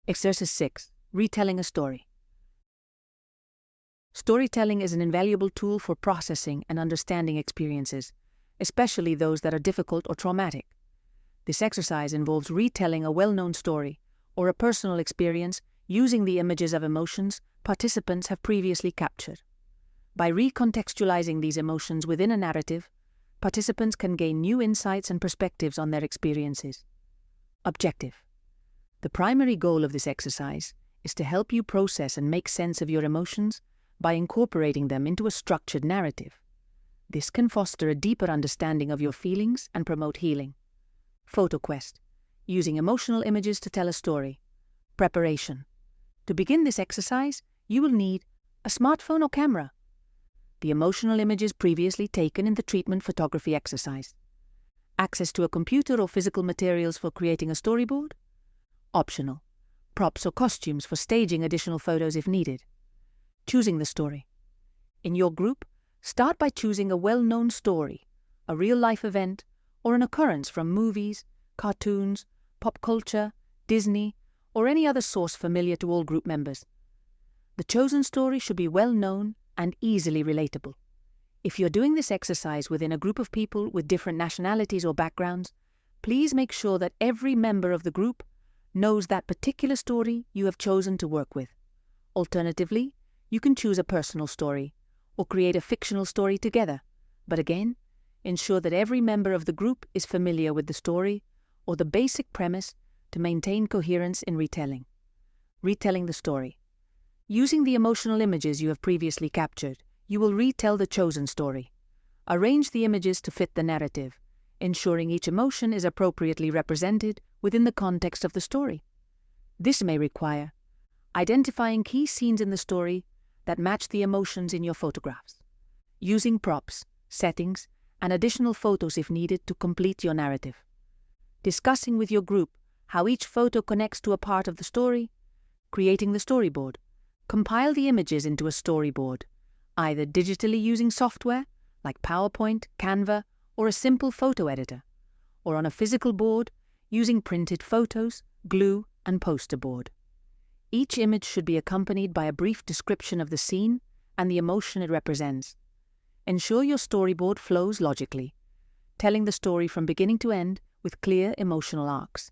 Exercise 6. Retelling a story. Storytelling is an invaluable tool for processing and understanding experiences, especially those that are difficult or traumatic. This exercise involves retelling a well-known story or a personal experience using the images of emotions participants have previously captured. By recontextualizing these emotions within a narrative, participants can gain new insights and perspectives on their experiences. Objective. The primary goal of this exercise is to help you process and make sense of your emotions by incorporating them into a structured narrative. This can foster a deeper understanding of your feelings and promote healing. Photo quest. Using emotional images to tell a story. Preparation. To begin this exercise, you will need a smartphone or camera, the emotional images previously taken in the treatment photography exercise, access to a computer or physical materials for creating a storyboard, optional, props or costumes for staging additional photos if needed. Choosing the story. In your group, start by choosing a well-known story, a real-life event, or an occurrence from movies, cartoons, pop culture, Disney, or any other source familiar to all group members. The chosen story should be well-known and easily relatable. If you're doing this exercise within a group of people with different nationalities or backgrounds, please make sure that every member of the group knows that particular story you have chosen to work with. Alternatively, you can choose a personal story or create a fictional story together, but again, ensure that every member of the group is familiar with the story or the basic premise to maintain coherence in retelling. Retelling the story. Using the emotional images you have previously captured, you will retell the chosen story. Arrange the images to fit the narrative, ensuring each emotion is appropriately represented within the context of the story. This may require identifying key scenes in the story that match the emotions in your photographs, using props, settings, and additional photos if needed to complete your narrative, discussing with your group how each photo connects to a part of the story, creating the storyboard. Compile the images into a storyboard, either digitally using software like PowerPoint, Canva, or a simple photo editor, or on a physical board using printed photos, glue, and poster board. Each image should be accompanied by a brief description of the scene and the emotion it represents. Ensure your storyboard flows logically, telling the story from beginning to end with clear emotional arcs.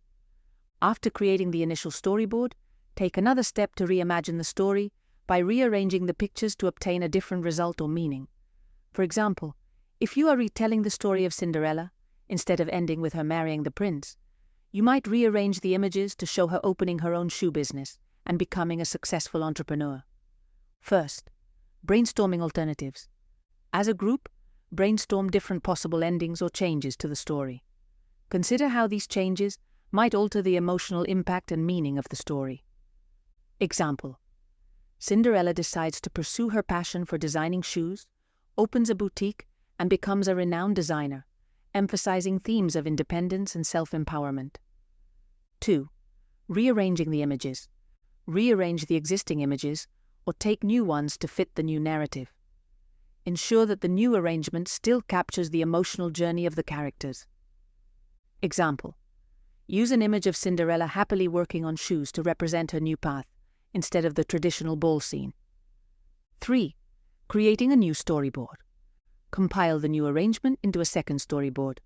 After creating the initial storyboard, take another step to reimagine the story by rearranging the pictures to obtain a different result or meaning. For example, if you are retelling the story of Cinderella, instead of ending with her marrying the prince, you might rearrange the images to show her opening her own shoe business and becoming a successful entrepreneur. First, brainstorming alternatives. As a group, brainstorm different possible endings or changes to the story. Consider how these changes might alter the emotional impact and meaning of the story. Example: Cinderella decides to pursue her passion for designing shoes, opens a boutique, and becomes a renowned designer, emphasizing themes of independence and self-empowerment. 2. Rearranging the images. Rearrange the existing images or take new ones to fit the new narrative. Ensure that the new arrangement still captures the emotional journey of the characters. Example: use an image of Cinderella happily working on shoes to represent her new path, instead of the traditional ball scene. 3. Creating a new storyboard. Compile the new arrangement into a second storyboard.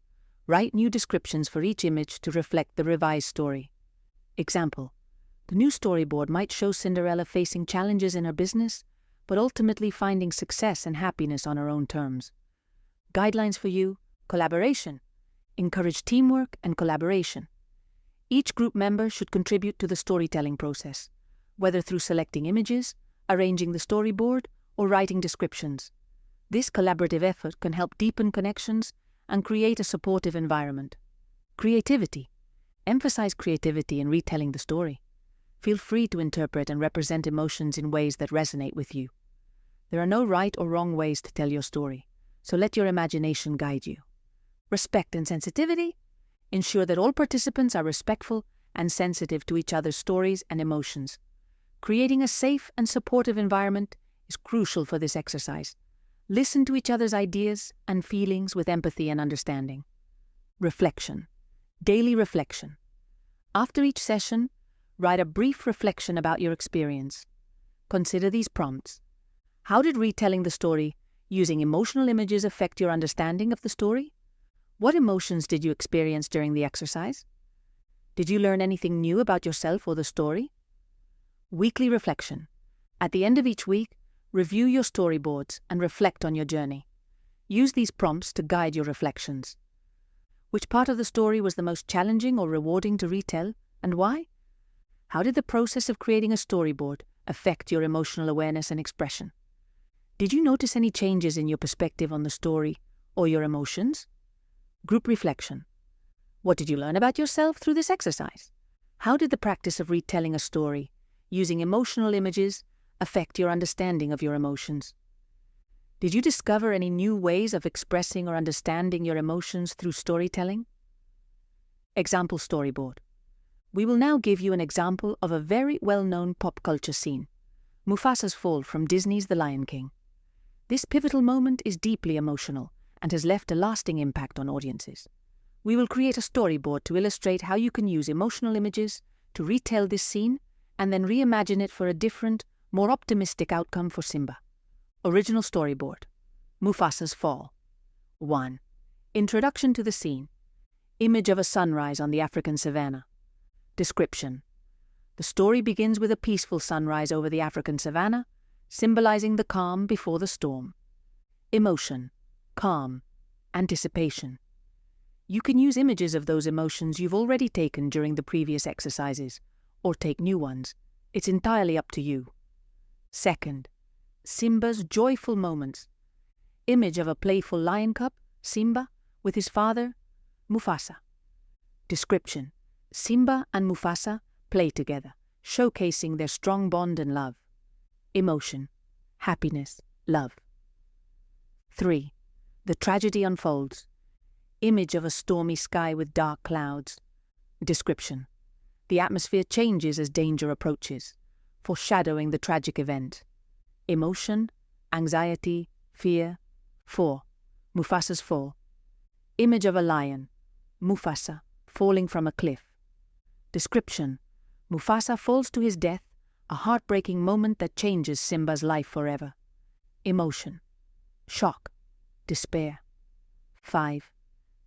Write new descriptions for each image to reflect the revised story. Example: the new storyboard might show Cinderella facing challenges in her business, but ultimately finding success and happiness on her own terms. Guidelines for you: collaboration. Encourage teamwork and collaboration. Each group member should contribute to the storytelling process, whether through selecting images, arranging the storyboard, or writing descriptions. This collaborative effort can help deepen connections and create a supportive environment. Creativity. Emphasize creativity in retelling the story. Feel free to interpret and represent emotions in ways that resonate with you. There are no right or wrong ways to tell your story, so let your imagination guide you. Respect and sensitivity. Ensure that all participants are respectful and sensitive to each other's stories and emotions. Creating a safe and supportive environment is crucial for this exercise. Listen to each other's ideas and feelings with empathy and understanding. Reflection. Daily reflection. After each session, Write a brief reflection about your experience. Consider these prompts. How did retelling the story using emotional images affect your understanding of the story? What emotions did you experience during the exercise? Did you learn anything new about yourself or the story? Weekly reflection. At the end of each week, review your storyboards and reflect on your journey. Use these prompts to guide your reflections. Which part of the story was the most challenging or rewarding to retell, and why? How did the process of creating a storyboard affect your emotional awareness and expression? Did you notice any changes in your perspective on the story or your emotions? Group reflection. What did you learn about yourself through this exercise? How did the practice of retelling a story using emotional images affect your understanding of your emotions? Did you discover any new ways of expressing or understanding your emotions through storytelling? Example storyboard. We will now give you an example of a very well-known pop culture scene, Mufasa's fall from Disney's The Lion King. This pivotal moment is deeply emotional and has left a lasting impact on audiences. We will create a storyboard to illustrate how you can use emotional images to retell this scene and then reimagine it for a different, more optimistic outcome for Simba. Original storyboard. Mufasa's fall. 1. Introduction to the scene. Image of a sunrise on the African savanna. Description. The story begins with a peaceful sunrise over the African savanna, symbolizing the calm before the storm. Emotion. Calm. Anticipation. You can use images of those emotions you've already taken during the previous exercises, or take new ones. It's entirely up to you. Second, Simba's joyful moments. Image of a playful lion cub, Simba, with his father, Mufasa. Description. Simba and Mufasa play together, showcasing their strong bond and love. Emotion. Happiness. Love. 3. The tragedy unfolds. Image of a stormy sky with dark clouds. Description. The atmosphere changes as danger approaches, foreshadowing the tragic event. Emotion, anxiety, fear. 4. Mufasa's fall. Image of a lion, Mufasa, falling from a cliff. Description. Mufasa falls to his death, a heartbreaking moment that changes Simba's life forever. Emotion. Shock. Despair. 5.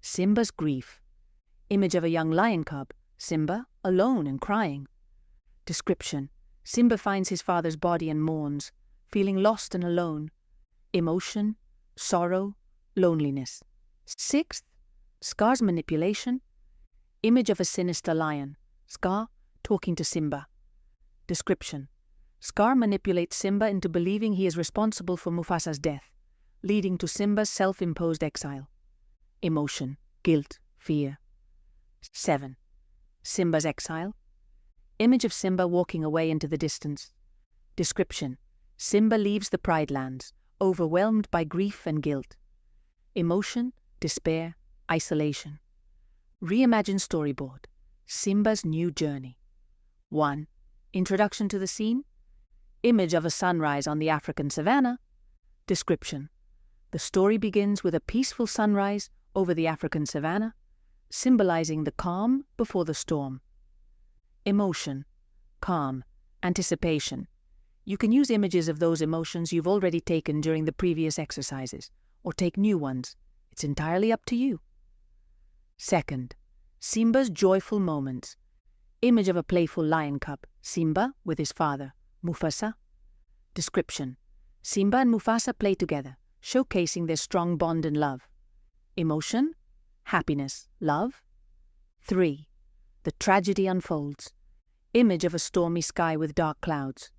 Simba's grief. Image of a young lion cub, Simba, alone and crying. Description. Simba finds his father's body and mourns, feeling lost and alone. Emotion, sorrow, loneliness. 6. Scar's manipulation. Image of a sinister lion, Scar, talking to Simba. Description. Scar manipulates Simba into believing he is responsible for Mufasa's death, leading to Simba's self-imposed exile. Emotion, guilt, fear. 7. Simba's exile. Image of Simba walking away into the distance. Description. Simba leaves the Pride Lands, overwhelmed by grief and guilt. Emotion, despair, isolation. Reimagine storyboard. Simba's new journey. 1. Introduction to the scene. Image of a sunrise on the African savanna. Description. The story begins with a peaceful sunrise over the African savanna, symbolizing the calm before the storm. Emotion, calm, anticipation. You can use images of those emotions you've already taken during the previous exercises, or take new ones. It's entirely up to you. 2. Simba's joyful moments. Image of a playful lion cub, Simba, with his father, Mufasa. Description. Simba and Mufasa play together, showcasing their strong bond and love. Emotion, happiness, love. 3. The tragedy unfolds. Image of a stormy sky with dark clouds.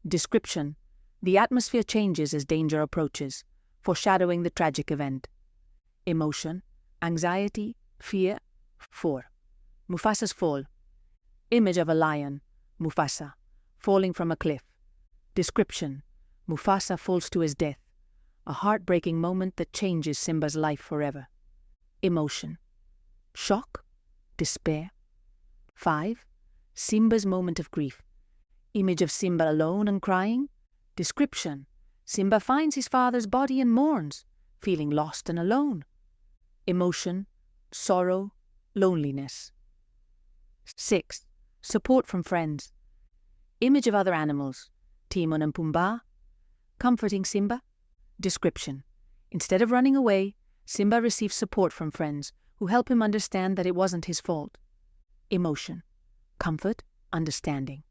Description. The atmosphere changes as danger approaches, foreshadowing the tragic event. Emotion, anxiety, fear. 4. Mufasa's fall. Image of a lion, Mufasa, falling from a cliff. Description. Mufasa falls to his death, a heartbreaking moment that changes Simba's life forever. Emotion. Shock. Despair. 5. Simba's moment of grief. Image of Simba alone and crying. Description. Simba finds his father's body and mourns, feeling lost and alone. Emotion, sorrow, loneliness. 6. Support from friends. Image of other animals. Timon and Pumbaa. Comforting Simba. Description. Instead of running away, Simba receives support from friends who help him understand that it wasn't his fault. Emotion. Comfort, understanding.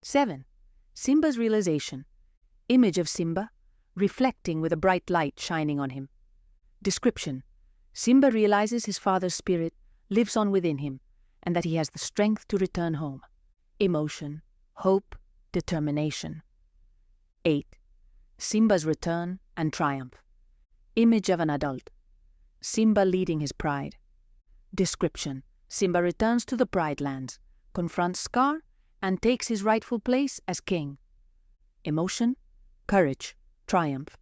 7. Simba's realization. Image of Simba, reflecting with a bright light shining on him. Description. Simba realizes his father's spirit lives on within him and that he has the strength to return home. Emotion, hope, determination. 8. Simba's return and triumph. Image of an adult. Simba leading his pride. Description. Simba returns to the Pride Lands, confronts Scar, and takes his rightful place as king. Emotion, courage, triumph.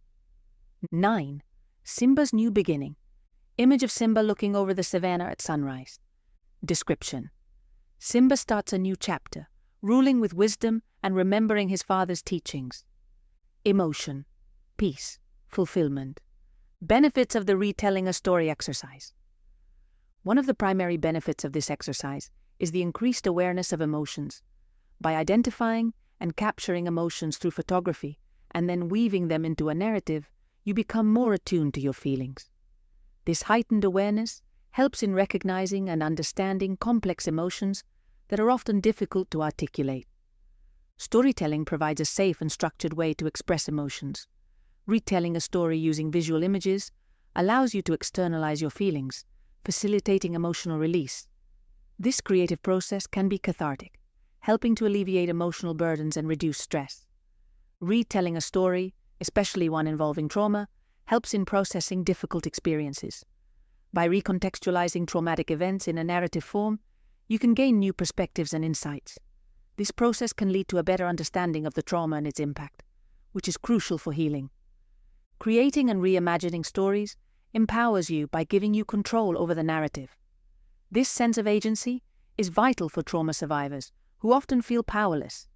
9. Simba's new beginning. Image of Simba looking over the savannah at sunrise. Description. Simba starts a new chapter, ruling with wisdom and remembering his father's teachings. Emotion, peace, fulfillment. Benefits of the retelling a story exercise. One of the primary benefits of this exercise is the increased awareness of emotions. By identifying and capturing emotions through photography and then weaving them into a narrative, you become more attuned to your feelings. This heightened awareness helps in recognizing and understanding complex emotions that are often difficult to articulate. Storytelling provides a safe and structured way to express emotions. Retelling a story using visual images allows you to externalize your feelings, facilitating emotional release. This creative process can be cathartic, helping to alleviate emotional burdens and reduce stress. Retelling a story, especially one involving trauma, helps in processing difficult experiences. By recontextualizing traumatic events in a narrative form, you can gain new perspectives and insights. This process can lead to a better understanding of the trauma and its impact, which is crucial for healing. Creating and reimagining stories empowers you by giving you control over the narrative. This sense of agency is vital for trauma survivors who often feel powerless.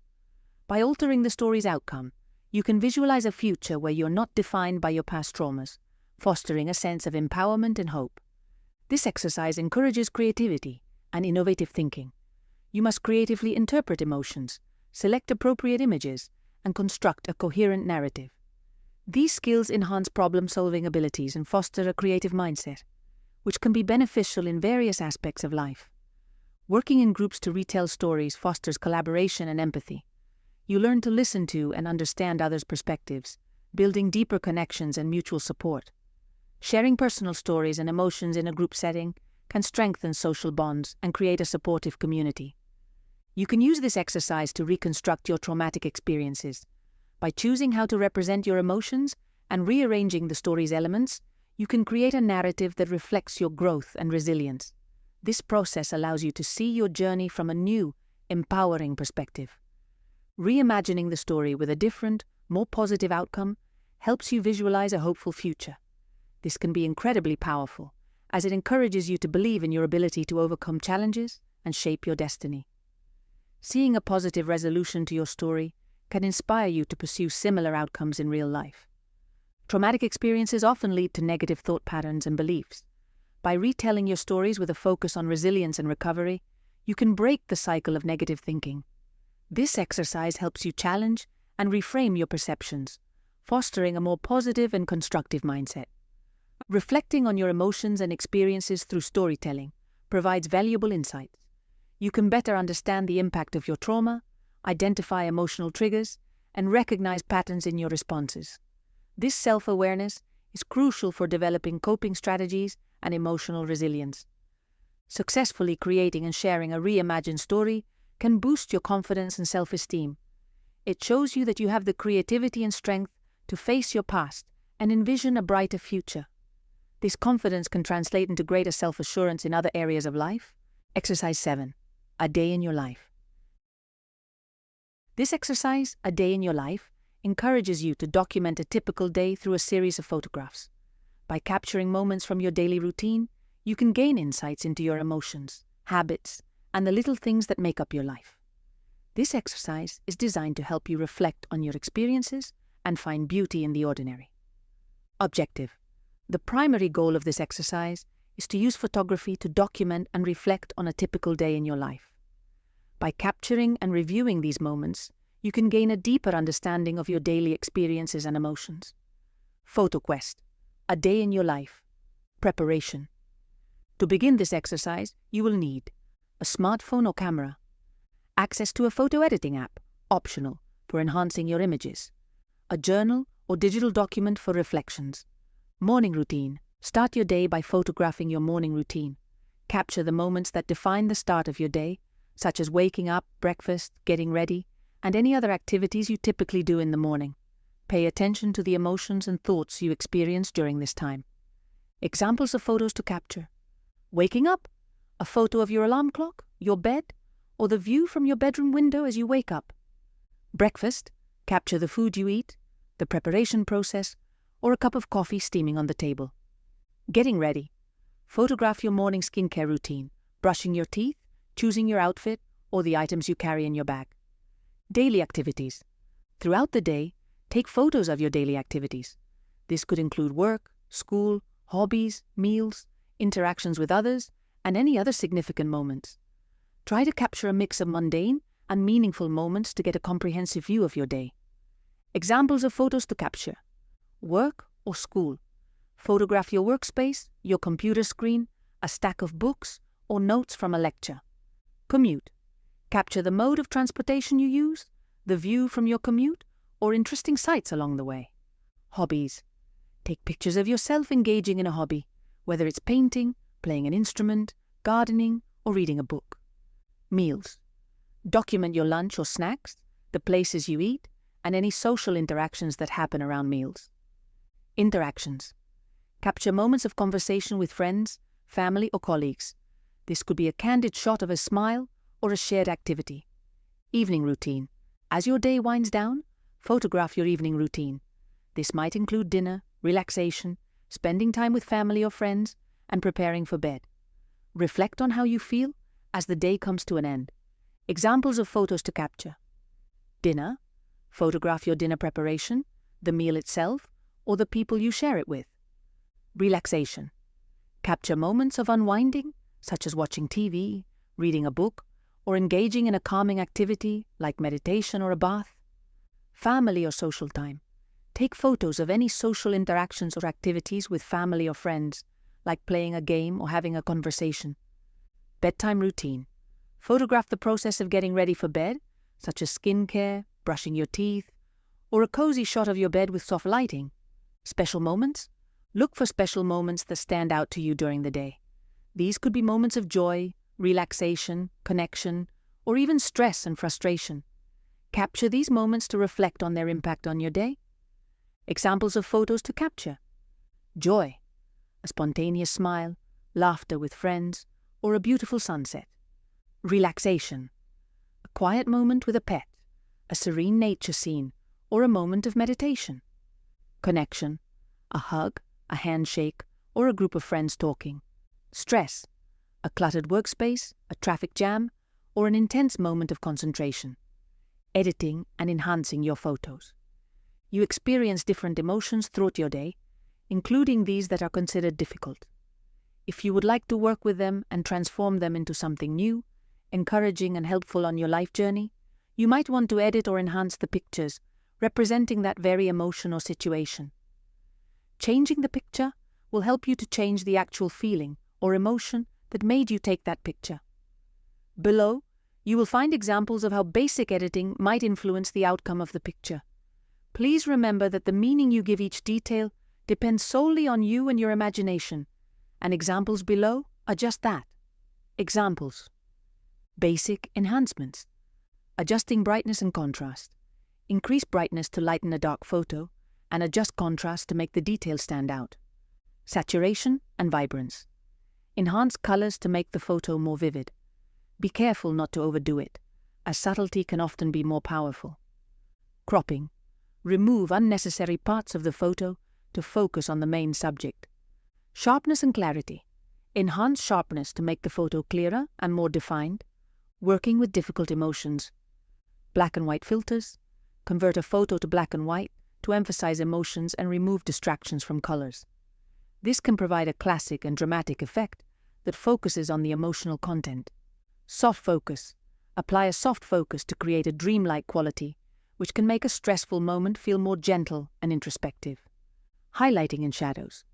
By altering the story's outcome, you can visualize a future where you're not defined by your past traumas, fostering a sense of empowerment and hope. This exercise encourages creativity and innovative thinking. You must creatively interpret emotions, select appropriate images, and construct a coherent narrative. These skills enhance problem-solving abilities and foster a creative mindset, which can be beneficial in various aspects of life. Working in groups to retell stories fosters collaboration and empathy. You learn to listen to and understand others' perspectives, building deeper connections and mutual support. Sharing personal stories and emotions in a group setting can strengthen social bonds and create a supportive community. You can use this exercise to reconstruct your traumatic experiences. By choosing how to represent your emotions and rearranging the story's elements, you can create a narrative that reflects your growth and resilience. This process allows you to see your journey from a new, empowering perspective. Reimagining the story with a different, more positive outcome helps you visualize a hopeful future. This can be incredibly powerful, as it encourages you to believe in your ability to overcome challenges and shape your destiny. Seeing a positive resolution to your story can inspire you to pursue similar outcomes in real life. Traumatic experiences often lead to negative thought patterns and beliefs. By retelling your stories with a focus on resilience and recovery, you can break the cycle of negative thinking. This exercise helps you challenge and reframe your perceptions, fostering a more positive and constructive mindset. Reflecting on your emotions and experiences through storytelling provides valuable insights. You can better understand the impact of your trauma, identify emotional triggers, and recognize patterns in your responses. This self-awareness is crucial for developing coping strategies and emotional resilience. Successfully creating and sharing a reimagined story can boost your confidence and self-esteem. It shows you that you have the creativity and strength to face your past and envision a brighter future. This confidence can translate into greater self-assurance in other areas of life. Exercise 7. A day in your life. This exercise, A Day in Your Life, encourages you to document a typical day through a series of photographs. By capturing moments from your daily routine, you can gain insights into your emotions, habits, and the little things that make up your life. This exercise is designed to help you reflect on your experiences and find beauty in the ordinary. Objective. The primary goal of this exercise is to use photography to document and reflect on a typical day in your life. By capturing and reviewing these moments, you can gain a deeper understanding of your daily experiences and emotions. Photo Quest, a day in your life. Preparation. To begin this exercise, you will need a smartphone or camera, access to a photo editing app, optional, for enhancing your images, a journal or digital document for reflections. Morning routine. Start your day by photographing your morning routine. Capture the moments that define the start of your day, such as waking up, breakfast, getting ready, and any other activities you typically do in the morning. Pay attention to the emotions and thoughts you experience during this time. Examples of photos to capture. Waking up, a photo of your alarm clock, your bed, or the view from your bedroom window as you wake up. Breakfast, capture the food you eat, the preparation process, or a cup of coffee steaming on the table. Getting ready, photograph your morning skincare routine, brushing your teeth, choosing your outfit, or the items you carry in your bag. Daily activities. Throughout the day, take photos of your daily activities. This could include work, school, hobbies, meals, interactions with others, and any other significant moments. Try to capture a mix of mundane and meaningful moments to get a comprehensive view of your day. Examples of photos to capture. Work or school. Photograph your workspace, your computer screen, a stack of books, or notes from a lecture. Commute. Capture the mode of transportation you use, the view from your commute, or interesting sights along the way. Hobbies. Take pictures of yourself engaging in a hobby, whether it's painting, playing an instrument, gardening, or reading a book. Meals. Document your lunch or snacks, the places you eat, and any social interactions that happen around meals. Interactions. Capture moments of conversation with friends, family, or colleagues. This could be a candid shot of a smile or a shared activity. Evening routine. As your day winds down, photograph your evening routine. This might include dinner, relaxation, spending time with family or friends, and preparing for bed. Reflect on how you feel as the day comes to an end. Examples of photos to capture. Dinner. Photograph your dinner preparation, the meal itself, or the people you share it with. Relaxation. Capture moments of unwinding, such as watching TV, reading a book, or engaging in a calming activity like meditation or a bath. Family or social time. Take photos of any social interactions or activities with family or friends, like playing a game or having a conversation. Bedtime routine. Photograph the process of getting ready for bed, such as skincare, brushing your teeth, or a cozy shot of your bed with soft lighting. Special moments. Look for special moments that stand out to you during the day. These could be moments of joy, relaxation, connection, or even stress and frustration. Capture these moments to reflect on their impact on your day. Examples of photos to capture. Joy. A spontaneous smile, laughter with friends, or a beautiful sunset. Relaxation. A quiet moment with a pet, a serene nature scene, or a moment of meditation. Connection. A hug, a handshake, or a group of friends talking. Stress. A cluttered workspace, a traffic jam, or an intense moment of concentration. Editing and enhancing your photos. You experience different emotions throughout your day, including these that are considered difficult. If you would like to work with them and transform them into something new, encouraging and helpful on your life journey, you might want to edit or enhance the pictures representing that very emotion or situation. Changing the picture will help you to change the actual feeling or emotion that made you take that picture. Below, you will find examples of how basic editing might influence the outcome of the picture. Please remember that the meaning you give each detail depends solely on you and your imagination, and examples below are just that. Examples. Basic enhancements. Adjusting brightness and contrast. Increase brightness to lighten a dark photo, and adjust contrast to make the details stand out. Saturation and vibrance. Enhance colors to make the photo more vivid. Be careful not to overdo it, as subtlety can often be more powerful. Cropping. Remove unnecessary parts of the photo to focus on the main subject. Sharpness and clarity. Enhance sharpness to make the photo clearer and more defined. Working with difficult emotions. Black and white filters. Convert a photo to black and white to emphasize emotions and remove distractions from colors. This can provide a classic and dramatic effect that focuses on the emotional content. Soft focus. Apply a soft focus to create a dreamlike quality, which can make a stressful moment feel more gentle and introspective. Highlighting and shadows.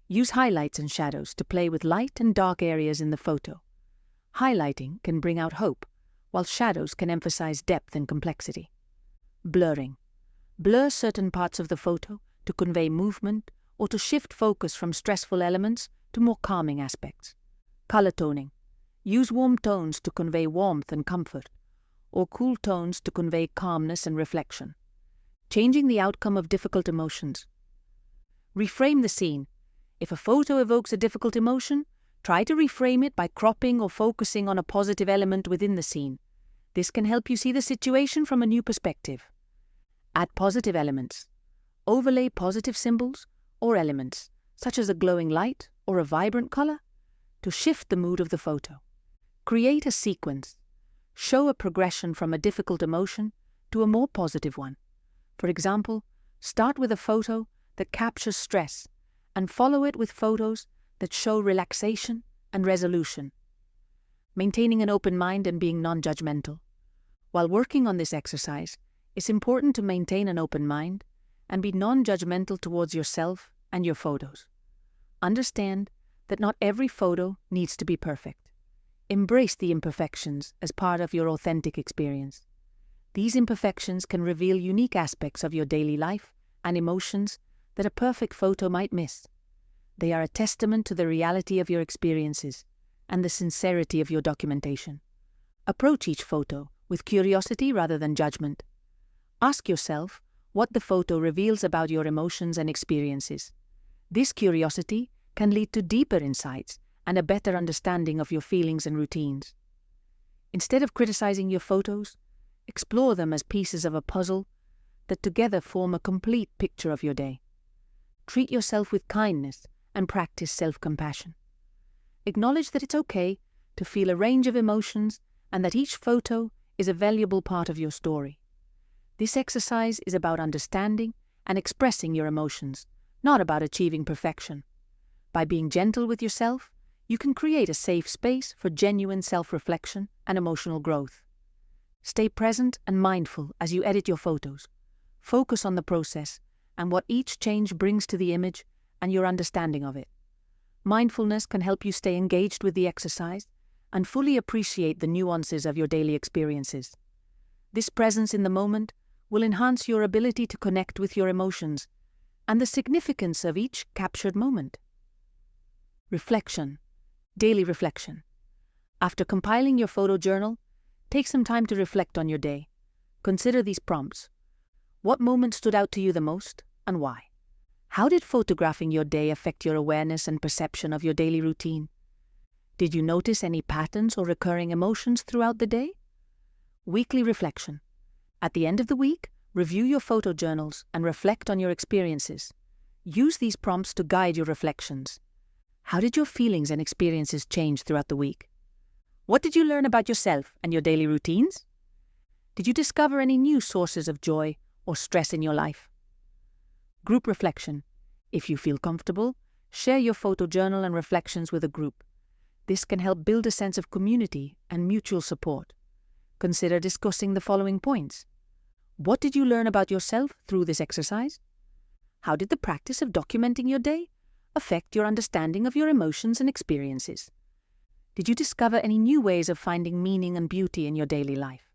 Use highlights and shadows to play with light and dark areas in the photo. Highlighting can bring out hope, while shadows can emphasize depth and complexity. Blurring. Blur certain parts of the photo to convey movement or to shift focus from stressful elements to more calming aspects. Color toning. Use warm tones to convey warmth and comfort, or cool tones to convey calmness and reflection. Changing the outcome of difficult emotions. Reframe the scene. If a photo evokes a difficult emotion, try to reframe it by cropping or focusing on a positive element within the scene. This can help you see the situation from a new perspective. Add positive elements. Overlay positive symbols or elements, such as a glowing light or a vibrant color, to shift the mood of the photo. Create a sequence. Show a progression from a difficult emotion to a more positive one. For example, start with a photo that captures stress and follow it with photos that show relaxation and resolution. Maintaining an open mind and being non-judgmental. While working on this exercise, it's important to maintain an open mind and be non-judgmental towards yourself and your photos. Understand that not every photo needs to be perfect. Embrace the imperfections as part of your authentic experience. These imperfections can reveal unique aspects of your daily life and emotions that a perfect photo might miss. They are a testament to the reality of your experiences and the sincerity of your documentation. Approach each photo with curiosity rather than judgment. Ask yourself what the photo reveals about your emotions and experiences. This curiosity can lead to deeper insights and a better understanding of your feelings and routines. Instead of criticizing your photos, explore them as pieces of a puzzle that together form a complete picture of your day. Treat yourself with kindness and practice self-compassion. Acknowledge that it's okay to feel a range of emotions and that each photo is a valuable part of your story. This exercise is about understanding and expressing your emotions, not about achieving perfection. By being gentle with yourself, you can create a safe space for genuine self-reflection and emotional growth. Stay present and mindful as you edit your photos. Focus on the process and what each change brings to the image and your understanding of it. Mindfulness can help you stay engaged with the exercise and fully appreciate the nuances of your daily experiences. This presence in the moment will enhance your ability to connect with your emotions and the significance of each captured moment. Reflection. Daily reflection. After compiling your photo journal, take some time to reflect on your day. Consider these prompts. What moment stood out to you the most, and why? How did photographing your day affect your awareness and perception of your daily routine? Did you notice any patterns or recurring emotions throughout the day? Weekly reflection. At the end of the week, review your photo journals and reflect on your experiences. Use these prompts to guide your reflections. How did your feelings and experiences change throughout the week? What did you learn about yourself and your daily routines? Did you discover any new sources of joy or stress in your life? Group reflection. If you feel comfortable, share your photo journal and reflections with a group. This can help build a sense of community and mutual support. Consider discussing the following points. What did you learn about yourself through this exercise? How did the practice of documenting your day affect your understanding of your emotions and experiences? Did you discover any new ways of finding meaning and beauty in your daily life?